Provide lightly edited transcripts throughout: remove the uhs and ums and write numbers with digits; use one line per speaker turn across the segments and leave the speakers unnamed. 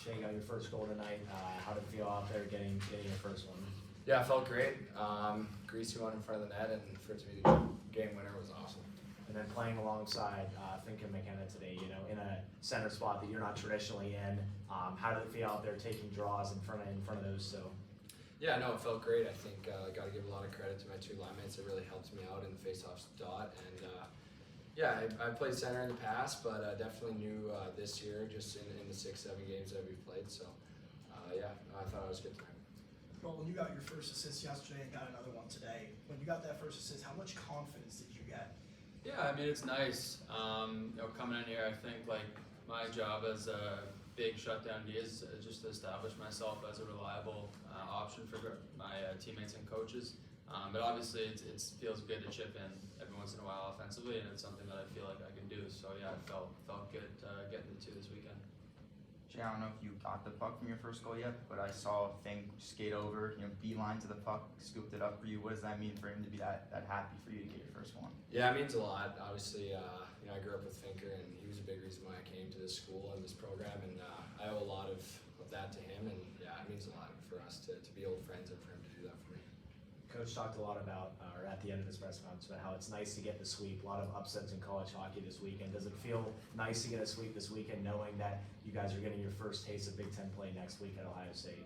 Shea got your first goal tonight. How did it feel out there getting your first one?
Yeah, it felt great. Greasy one in front of the net, and for it to be the game winner was awesome.
And then playing alongside Finken McKenna today, in a center spot that you're not traditionally in. How did it feel out there taking draws in front of those two?
Yeah, no, it felt great. I think I got to give a lot of credit to my two line mates. It really helped me out in the face-off dot. And yeah, I played center in the past, but definitely new this year, just in the 6-7 games that we've played. So yeah, I thought it was good tonight.
Well, when you got your first assist yesterday and got another one today, when you got that first assist, how much confidence did you get?
Yeah, I mean, it's nice. Coming in here, I think like my job as a big shutdown D is just to establish myself as a reliable option for my teammates and coaches. But obviously, it feels good to chip in every once in a while offensively, and it's something that I feel like I can do. So yeah, it felt good getting the two this weekend.
Jay, I don't know if you got the puck from your first goal yet, but I saw Fink skate over, beeline to the puck, scooped it up for you. What does that mean for him to be that happy for you to get your first one?
Yeah, it means a lot. Obviously, I grew up with Finker, and he was a big reason why I came to this school and this program, and I owe a lot of that to him, and yeah, it means a lot for us to be old friends and for him to do that for me.
Coach talked a lot about, or at the end of his press conference, about how it's nice to get the sweep. A lot of upsets in college hockey this weekend. Does it feel nice to get a sweep this weekend, knowing that you guys are getting your first taste of Big Ten play next week at Ohio State?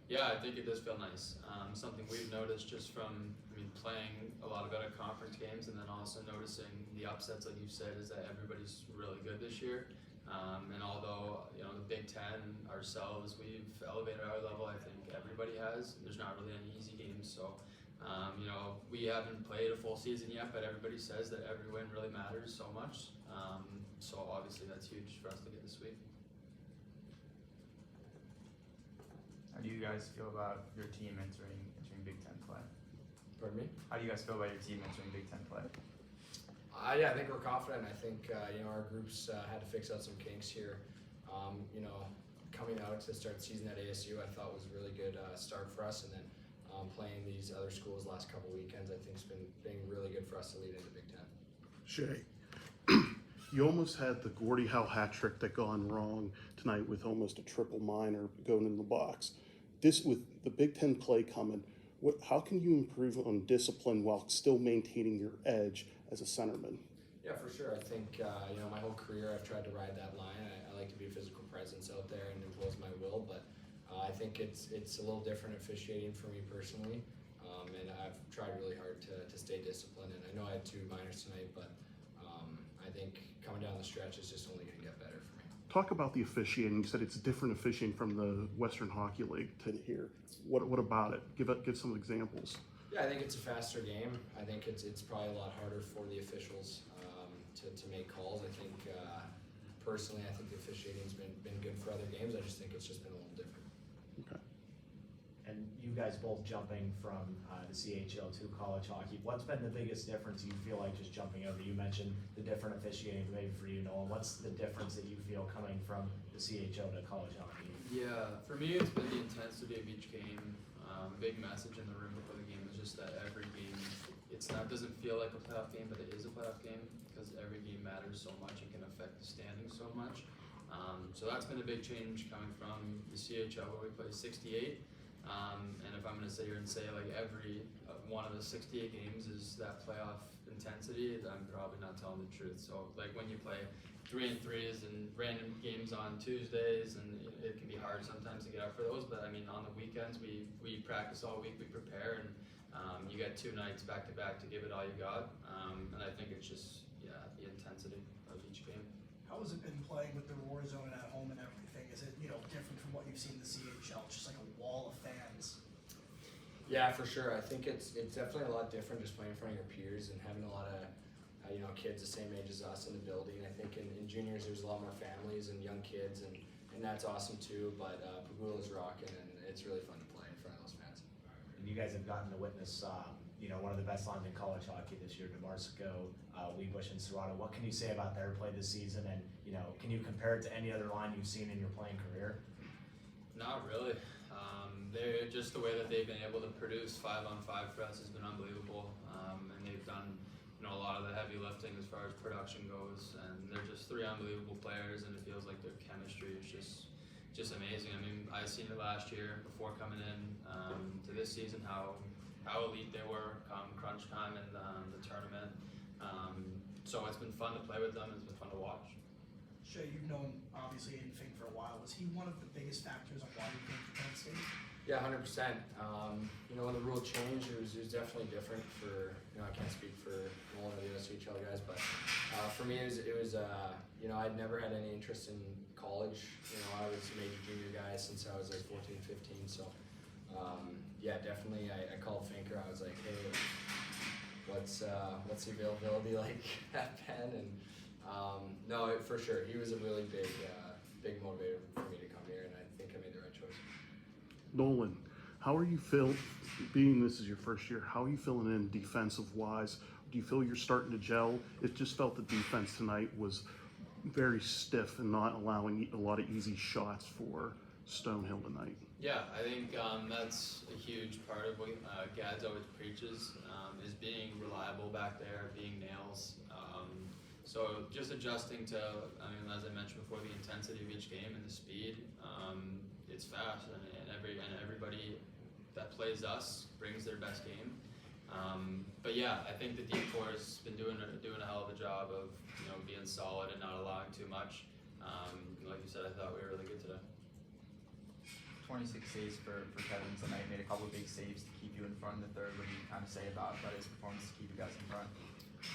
Yeah, I think it does feel nice. Something we've noticed just from playing a lot of better conference games, and then also noticing the upsets, like you said, is that everybody's really good this year. And although the Big Ten ourselves, we've elevated our level, I think everybody has. There's not really any easy games, so we haven't played a full season yet, but everybody says that every win really matters so much. So obviously that's huge for us to get the sweep.
How do you guys feel about your team entering Big Ten play?
Pardon me?
How do you guys feel about your team entering Big Ten play?
Yeah, I think we're confident. I think our groups had to fix out some kinks here. Coming out to start the season at ASU, I thought was a really good start for us, and then playing these other schools last couple weekends, I think has been really good for us to lead into Big Ten.
Shea, you almost had the Gordie Howe hat trick that gone wrong tonight with almost a triple minor going in the box. This with the Big Ten play coming, how can you improve on discipline while still maintaining your edge as a centerman?
Yeah, for sure. I think my whole career I've tried to ride that line. I like to be a physical presence out there and impose my will, but I think it's a little different officiating for me personally, and I've tried really hard to stay disciplined. And I know I had 2 minors tonight, but I think coming down the stretch is just only going to get better for me.
Talk about the officiating. You said it's different officiating from the Western Hockey League to here. What about it? Give some examples.
Yeah, I think it's a faster game. I think it's probably a lot harder for the officials to make calls. I think personally, I think the officiating's been good for other games. I just think it's just been a little different.
Okay.
And you guys both jumping from the CHL to college hockey. What's been the biggest difference you feel like just jumping over? You mentioned the different officiating maybe for you, Nolan. What's the difference that you feel coming from the CHL to college hockey?
Yeah, for me it's been the intensity of each game. Big message in the room before the game is just that every game, doesn't feel like a playoff game, but it is a playoff game because every game matters so much and can affect the standings so much. So that's been a big change coming from the CHL where we play 68. And if I'm going to sit here and say like every one of the 68 games is that playoff intensity, I'm probably not telling the truth. So like when you play 3-3s and random games on Tuesdays, and it can be hard sometimes to get up for those, but I mean on the weekends we practice all week, we prepare, and you get 2 nights back to back to give it all you got. And I think it's just the intensity of each game.
How has it been playing with the War Zone at home and everything? Is it different from what you've seen in the CHL? Just like a wall of fans.
Yeah, for sure. I think it's definitely a lot different just playing in front of your peers and having a lot of kids the same age as us in the building. I think in juniors there's a lot more families and young kids, and that's awesome too. But Pagula's rocking, and it's really fun to play in front of those fans.
And you guys have gotten to witness one of the best lines in college hockey this year, DeMarco, Weebush, and Serrato. What can you say about their play this season, and can you compare it to any other line you've seen in your playing career?
Not really. They're just the way that they've been able to produce 5-on-5 for us has been unbelievable, and they've done a lot of the heavy lifting as far as production goes, and they're just 3 unbelievable players, and it feels like their chemistry is just amazing. amazing. I mean, I seen it last year before coming in to this season how elite they were come crunch time and the tournament. So it's been fun to play with them. It's been fun to watch.
Shea, you've known obviously Aiden Fink for a while. Was he one of the biggest factors on why you came to Penn State?
Yeah, 100%. You know, when the rule changed, it was definitely different for, you know, I can't speak for Nolan or the SHL guys, but for me, it was you know, I'd never had any interest in college. You know, I was a major junior guy since I was like 14, 15, so yeah, definitely, I called Finker. I was like, hey, what's the availability like at Penn? And no, for sure, he was a really big motivator for me to come here, and I think I made the right choice.
Nolan, how are you being this is your first year, how are you feeling in defensive wise? Do you feel you're starting to gel? It just felt the defense tonight was very stiff and not allowing a lot of easy shots for Stonehill tonight.
Yeah, I think that's a huge part of what Gads always preaches, is being reliable back there, being nails. So just adjusting to, I mean, as I mentioned before, the intensity of each game and the speed. It's fast, and everybody that plays us brings their best game. But yeah, I think the deep core has been doing a hell of a job of, you know, being solid and not allowing too much. Like you said, I thought we were really good today.
26 saves for Kevin tonight. Made a couple of big saves to keep you in front in the third. What do you kind of say about his performance to keep you guys in front?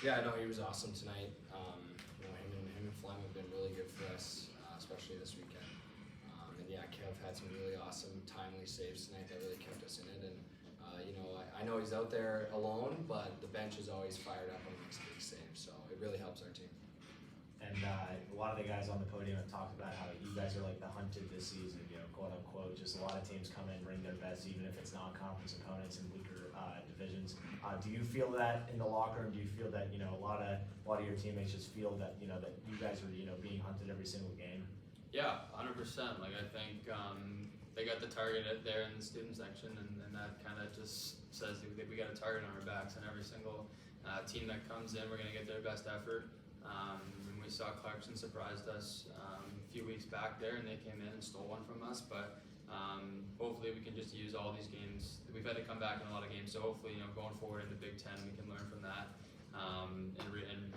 Yeah, no, he was awesome tonight. You know, him and Flem have been really good for us, especially this weekend. And yeah, Kev had some really awesome, timely saves tonight that really kept us in it. And you know, I know he's out there alone, but the bench is always fired up when he makes a big save, so it really helps our team.
And a lot of the guys on the podium have talked about how you guys are like the hunted this season, you know, quote unquote. Just a lot of teams come in, bring their best, even if it's non-conference opponents in weaker divisions. Do you feel that in the locker room? Do you feel that, you know, a lot of your teammates just feel that, you know, that you guys are, you know, being hunted every single game?
Yeah, 100%. Like, I think they got the target there in the student section, and that kind of just says that we got a target on our backs, and every single team that comes in, we're going to get their best effort. And we saw Clarkson surprised us a few weeks back there, and they came in and stole one from us. But hopefully we can just use all these games. We've had to come back in a lot of games, so hopefully, you know, going forward into Big Ten, we can learn from that, and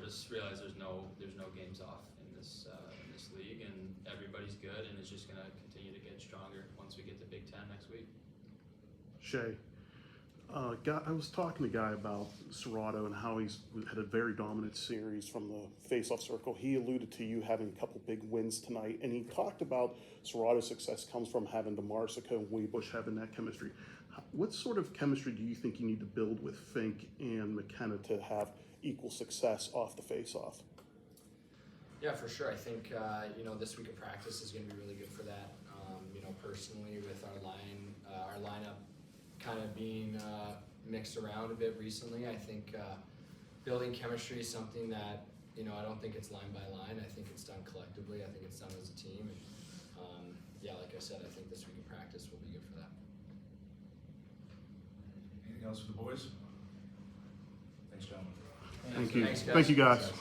just realize there's no games off in this league, and everybody's good, and it's just going to continue to get stronger once we get to Big Ten next week.
Shea, I was talking to Guy about Serrato and how he's had a very dominant series from the face-off circle. He alluded to you having a couple big wins tonight, and he talked about Serrato's success comes from having DeMarsico and Weebush having that chemistry. What sort of chemistry do you think you need to build with Fink and McKenna to have equal success off the face-off?
Yeah, for sure. I think you know, this week of practice is going to be really good for that. You know, personally, with our lineup kind of being mixed around a bit recently, I think building chemistry is something that, you know, I don't think it's line by line. I think it's done collectively. I think it's done as a team. And yeah, like I said, I think this week of practice will be good for that.
Anything else for the boys? Thanks, gentlemen.
Thank you.
Thanks, guys.
Thank you, guys.